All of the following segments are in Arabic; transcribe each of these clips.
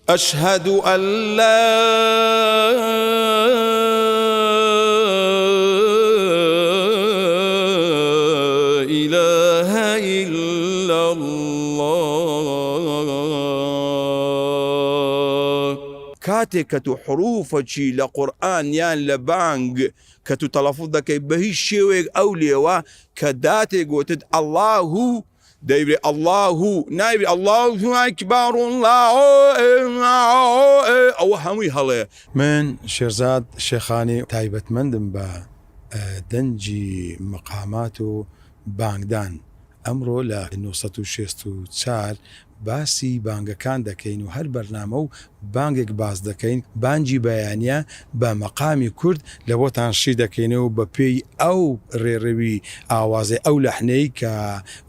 أشهد أن لا إله إلا الله. كاتك كتو حروفك لقرآن يان لبانج كتو تلفظ دكي بهي الشيوك أوليوا كداتي قوتد الله دايبري الله نايبري الله أكبر الله أو همي هلا. من شيرزاد شيخاني تايبت مندم با دنجي مقاماتو بانگدان ئەمڕۆ لە 1964 باسی بانگەکان دەکەین و هەر بەرنامە و بانگێک باز دەکەین بانگی بەیانە بە مەقامی کورد لە بۆتان شی دەکەینەوە بە پێی ئەو ڕێڕەوی ئاوازێ ئەو لەحنەی کە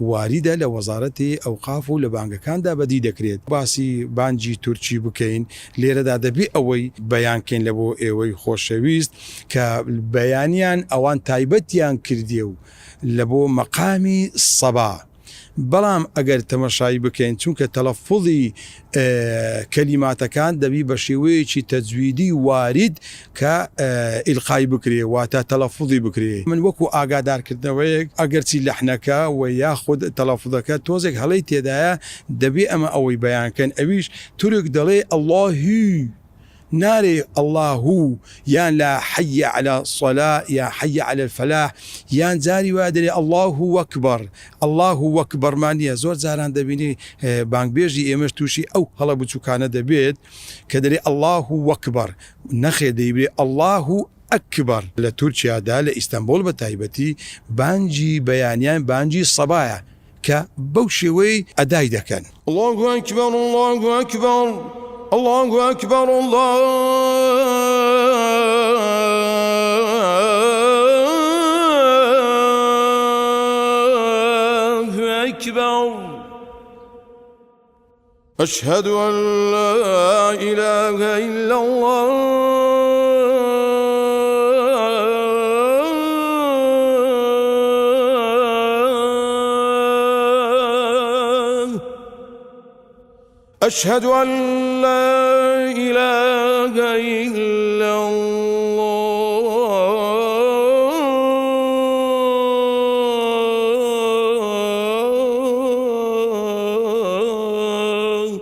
واریدە لە وەزارەتی ئەوقاف و لە بانگەکاندا بەدی دەکرێت. باسی بانگی تورکی بکەین لێرەدا دەبێ ئەوەی بەیانکەین لە بۆ ئێوەی خۆشەویست کە بەیانیان ئەوان تایبەتیان کردێ و لە بۆ مەقامی سەبا. بەڵام ئەگەر تەمەشایی بکەین چونکە تەلەفوظی کەلیماتەکان دەبی بە شێوەیەکی تەجویدی وارد کە ئیلقای بکرێ واتە تەلەفوظی بکرێ. من وەکو ئاگادارکردنەوەیەک ئەگەرچی لەحنەکە و یاخود تەلەفوظەکە تۆزێک هەڵەی تێدایە دەبێ ئەمە ئەوەی بەیانکەن ئەویش تورک دەڵێ ئەڵڵاهی ناري الله يان لا حي على الصلاة يا حي على الفلاح يان زاري وادري الله أكبر الله أكبر مانيا زور زاران دبيني بانك بيجي إمش توشي أو هلا بتشوكانا دبيت كدري الله أكبر نخي ديبري الله أكبر لتركيا دا لإسطنبول بتايبتي بانجي بيانيان بانجي صبايا كبوشوي أداي دكان. الله أكبر الله أكبر الله أكبر الله أكبر أشهد أن لا إله إلا الله أشهد أن لا إله إلا الله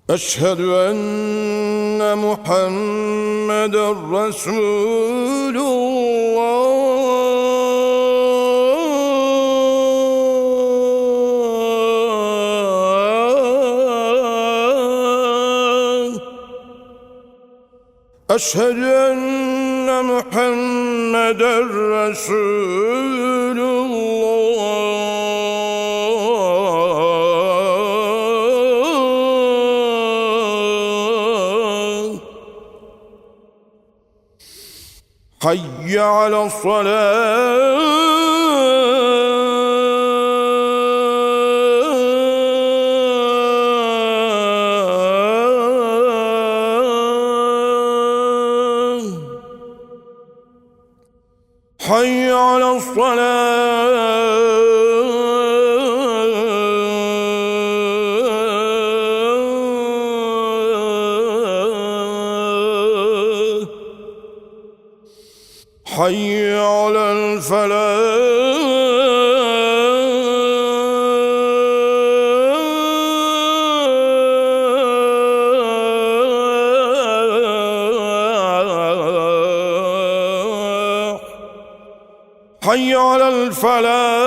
أشهد أن محمدا رسول الله أشهد أن محمدا رسول الله حي على الصلاة حي على الصلاة حي على الفلاح حي على الفلاح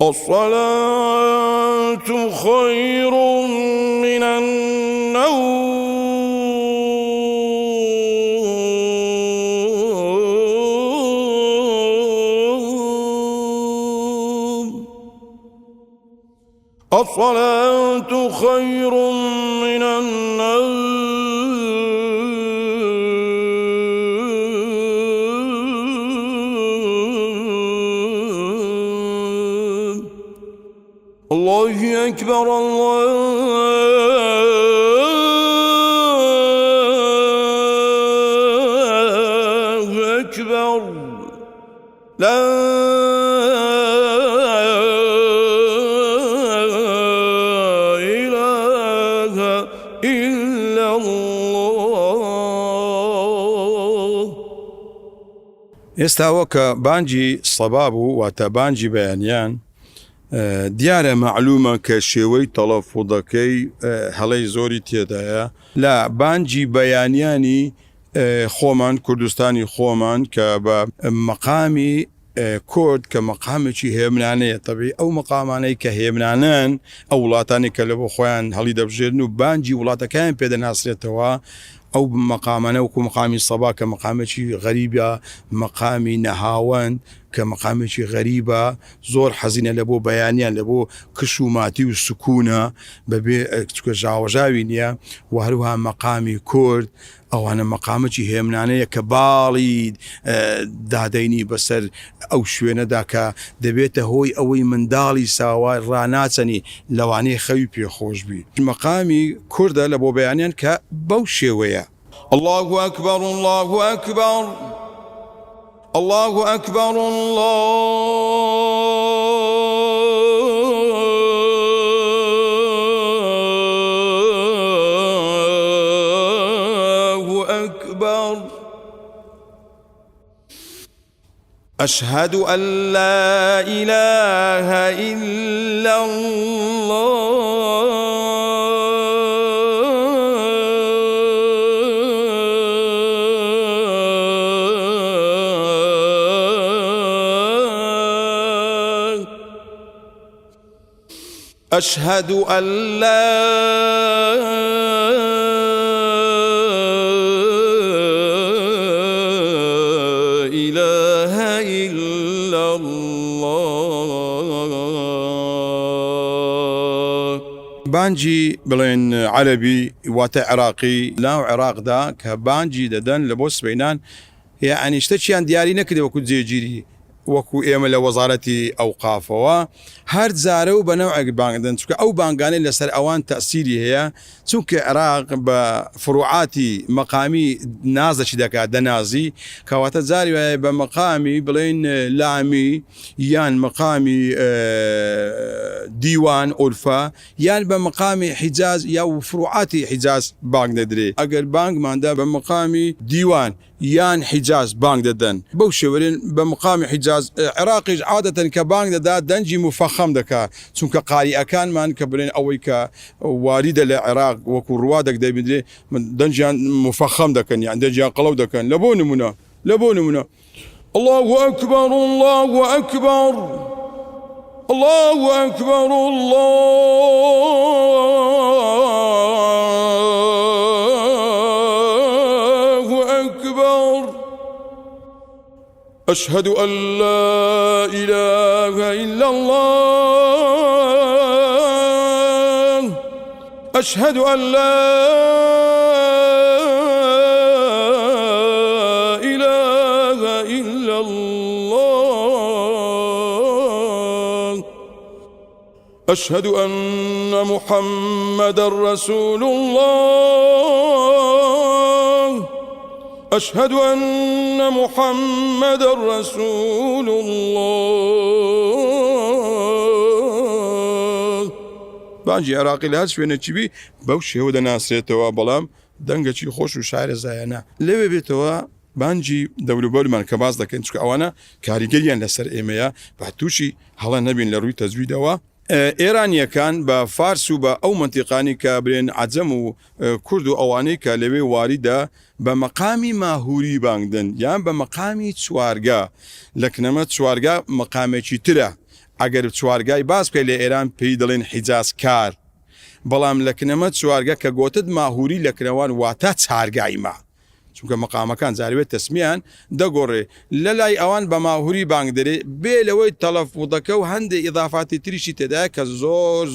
الصلاة خير من النوم الصلاة خير من النوم الله أكبر الله لا إله إلا الله. ئێستا وەکە بانجی سەباب و واتە بانجی بەیانیان دیارە معلومە کە شێوەی تەڵەفوزەکەی هەڵەی زۆری تێدایە لە بانجی بەیانیانی خۆمان کوردستانی خۆمان کە بە مەقامی کورد کە مەقامێکی هێمنانەیە تەبی ئەو مەقامانەی کە هێمنانن ئەو وڵاتانی کە لە بۆ خۆیان هەڵی دەبژێن و بانجی وڵاتەکان پێدەناسرێتەوە ئەو مەقامانە وەکو مەقامی سەبا کە مەقامێکی غەریبە مەقامی نەهاوەند کە مەقامێکی غەریبە زۆر حەزینە لە بۆ بەیانیان لە بۆ کش و ماتی و سکوونە بەبێ ژاوەژاوی نییە و هەروها مەقامی کورد ئەوانە مەقامەکی هێمنانەیە کە باڵی دادەینی بەسەر ئەو شوێنەدا کە دەبێتە هۆی ئەوەی منداڵی ساوای ڕاناچەنی لەوانەیە خەوی پێخۆش بی مەقامی کوردە لە بۆ بەیانیان کە بەو شێوەیە. الله أكبر الله أكبر الله أكبر الله أكبر أشهد أن لا إله إلا الله أشهد أن لا إله إلا الله. بانجی بڵێن عەرەبی واتە عێراقی لاو عێراقدا کە بانجی دەدەن لە بۆ سبەینان یعنی شتێکیان دیاری نەکردێ وەکو جێگیری وەکو ئێمە لە وەزارەتی ئەوقافەوە هەر جارە و بەنەوعێک بانگدن چونکە ئەو بانگانەی لەسەر ئەوان تەسیری هەیە چونکە عێراق بە فروعاتی مەقامی نازەکی دەکات دەنازی کەواتە جاری وایە بە مەقامی بڵێن لامی یان مەقامی دیوان ئولفە یان بە مەقامی حیجاز یا و فروعاتی حیجاز بانگ دەدرێت ئەگەر بانگماندا بە مەقامی دیوان یان حیجاز بانگ دەدەن بەو شێوەرێن بە مقامی حیجاز عێراقیش عادەتەن کە بانگ دەدا دەنجی مفەخەم دەکات چونکە قاریئەکانمان کە بڵێن ئەوەی کە واریدە لە عێراق وەکو ڕوادەک دەبێت دەنجیان مفەخەم دەکەن یان دەنجیان قەڵەو دەکەن لە بۆ نمونە الله أكبر الله أكبر الله أكبر الله أكبر أشهد أن لا إله إلا الله أشهد أن لا إله إلا الله أشهد أن محمد رسول الله أشهد أن محمد رسول الله. بانجی عێراقی لە هەر شوێنێکی بی بەو شێوە دەناسرێتەوە بەڵام دەنگەکی خۆش و شارە زایەنە لەوێ بێتەوە بانجی دەوروبەرمان کە باز دەکەن چکە ئەوانە کاریگەریان لەسەر ئێمەیە با تووشی هەڵە نەبین لە ڕووی تەزویدەوە ئێرانیەکان بە فارس و بە ئەو منتیقانی کە برێن عەجەم و کورد و ئەوانەی کە لەوێ واریدە بە مەقامی ماهوری بانگدن یان بە مەقامی چوارگا لە کنەمە چوارگا مەقامێکی ترە ئەگەر چوارگای باز پێ لە ئێران پێی دەڵێن حیجاز کار بەڵام لە کنەمە چوارگە کە گۆتت ماهوری لە کنەوان واتە چارگایمە چونکە مەقامەکان زاروێت تەسمیان دەگۆڕێ لە لای ئەوان بە ماهوری بانگ دەرێ بێ لەوەی تەلەفوزەکە و هەندێک ئیضافاتی تریشی تێدایە کە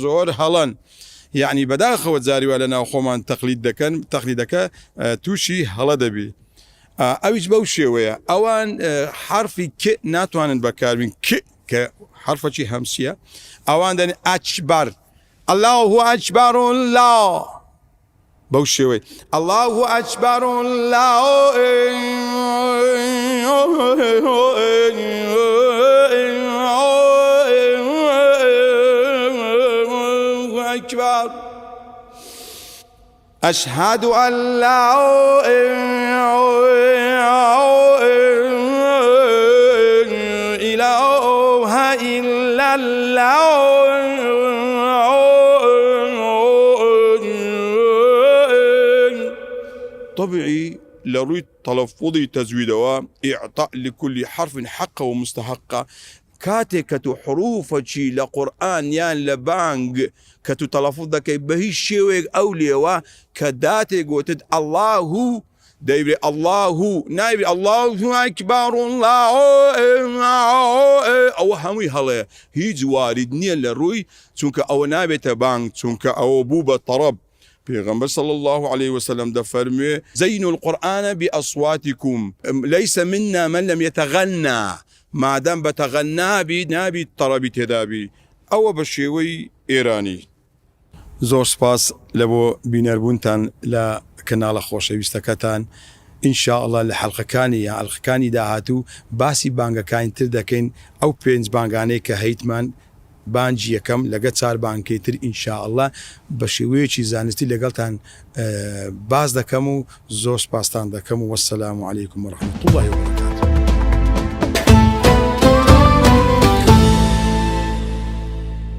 زۆر هەڵەن یعنی بەداخەوە جاریوە لە ناو خۆمان تەقلیدەکە تووشی هەڵە دەبی ئەویش بەو شێوەیە ئەوان حرفی ک ناتوانن بەکاربین کە حرفەکی هەمسیە ئەوان دەن ئەکبەر الله ئەکبەر الله بوشوي الله أكبر الله أكبر أشهد أن لا إله إلا الله طبيعي لروي تلفظي تزويدوا إعطاء لكل حرف حقه ومستحقه كاتكة حروف شي لقرآن يان لبانج كتو تلفظ دكي بهي شيوك أوليوا كداتي قوتد الله دايبري الله نايبري الله أكبر الله أو همي هلا هيج وارد نيا لروي تونك أو نابي تبانج تونك أو بوبا طرب پیغمبر صلى الله عليه وسلم ده فرمي زينوا القرآن بأصواتكم ليس منا من لم يتغنى ما دام بتغنى بي نابي الطرب تدابي أو بشيوي إيراني زور سپاس لبو بينربونتان لا كنال خۆشەویستەکەتان إن شاء الله لحلقة كاني داهاتو باسي بانگا كاين تردكين أو بينز بانگاني كهيتمان بانجي يكم لقد صار بانكيتر إن شاء الله بشويتشي زانستي لقلتان باز دكمو زور سپاستان دكمو والسلام عليكم ورحمة الله وبركاته.